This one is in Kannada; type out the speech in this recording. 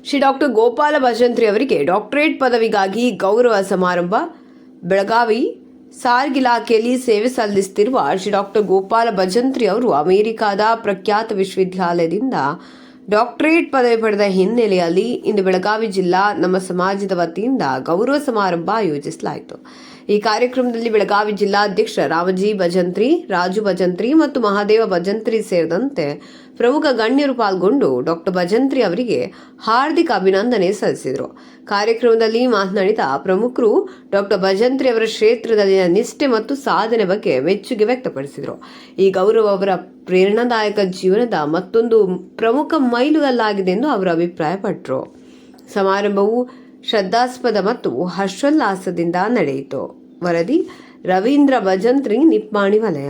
ಶ್ರೀ ಡಾಕ್ಟರ್ ಗೋಪಾಲ ಭಜಂತ್ರಿ ಅವರಿಗೆ ಡಾಕ್ಟರೇಟ್ ಪದವಿಗಾಗಿ ಗೌರವ ಸಮಾರಂಭ. ಬೆಳಗಾವಿ ಸಾರಿಗೆ ಇಲಾಖೆಯಲ್ಲಿ ಸೇವೆ ಸಲ್ಲಿಸುತ್ತಿರುವ ಶ್ರೀ ಡಾಕ್ಟರ್ ಗೋಪಾಲ ಭಜಂತ್ರಿ ಅವರು ಅಮೆರಿಕದ ಪ್ರಖ್ಯಾತ ವಿಶ್ವವಿದ್ಯಾಲಯದಿಂದ ಡಾಕ್ಟರೇಟ್ ಪದವಿ ಪಡೆದ ಹಿನ್ನೆಲೆಯಲ್ಲಿ ಇಂದು ಬೆಳಗಾವಿ ಜಿಲ್ಲಾ ನಮ್ಮ ಸಮಾಜದ ವತಿಯಿಂದ ಗೌರವ ಸಮಾರಂಭ ಆಯೋಜಿಸಲಾಯಿತು. ಈ ಕಾರ್ಯಕ್ರಮದಲ್ಲಿ ಬೆಳಗಾವಿ ಜಿಲ್ಲಾಧ್ಯಕ್ಷ ರಾಮಜಿ ಭಜಂತ್ರಿ, ರಾಜು ಭಜಂತ್ರಿ ಮತ್ತು ಮಹಾದೇವ ಭಜಂತ್ರಿ ಸೇರಿದಂತೆ ಪ್ರಮುಖ ಗಣ್ಯರು ಪಾಲ್ಗೊಂಡು ಡಾಕ್ಟರ್ ಭಜಂತ್ರಿ ಅವರಿಗೆ ಹಾರ್ದಿಕ ಅಭಿನಂದನೆ ಸಲ್ಲಿಸಿದರು. ಕಾರ್ಯಕ್ರಮದಲ್ಲಿ ಮಾತನಾಡಿದ ಪ್ರಮುಖರು ಡಾಕ್ಟರ್ ಭಜಂತ್ರಿ ಅವರ ಕ್ಷೇತ್ರದಲ್ಲಿನ ನಿಷ್ಠೆ ಮತ್ತು ಸಾಧನೆ ಬಗ್ಗೆ ಮೆಚ್ಚುಗೆ ವ್ಯಕ್ತಪಡಿಸಿದರು. ಈ ಗೌರವ ಅವರ ಪ್ರೇರಣಾದಾಯಕ ಜೀವನದ ಮತ್ತೊಂದು ಪ್ರಮುಖ ಮೈಲುಗಲ್ಲಾಗಿದೆ ಎಂದು ಅವರು ಅಭಿಪ್ರಾಯಪಟ್ಟರು. ಸಮಾರಂಭವು ಶ್ರದ್ಧಾಸ್ಪದ ಮತ್ತು ಹರ್ಷೋಲ್ಲಾಸದಿಂದ ನಡೆಯಿತು. ವರದಿ ರವೀಂದ್ರ ಭಜಂತ್ರಿ, ನಿಪ್ಪಾಣಿ ವಲಯ.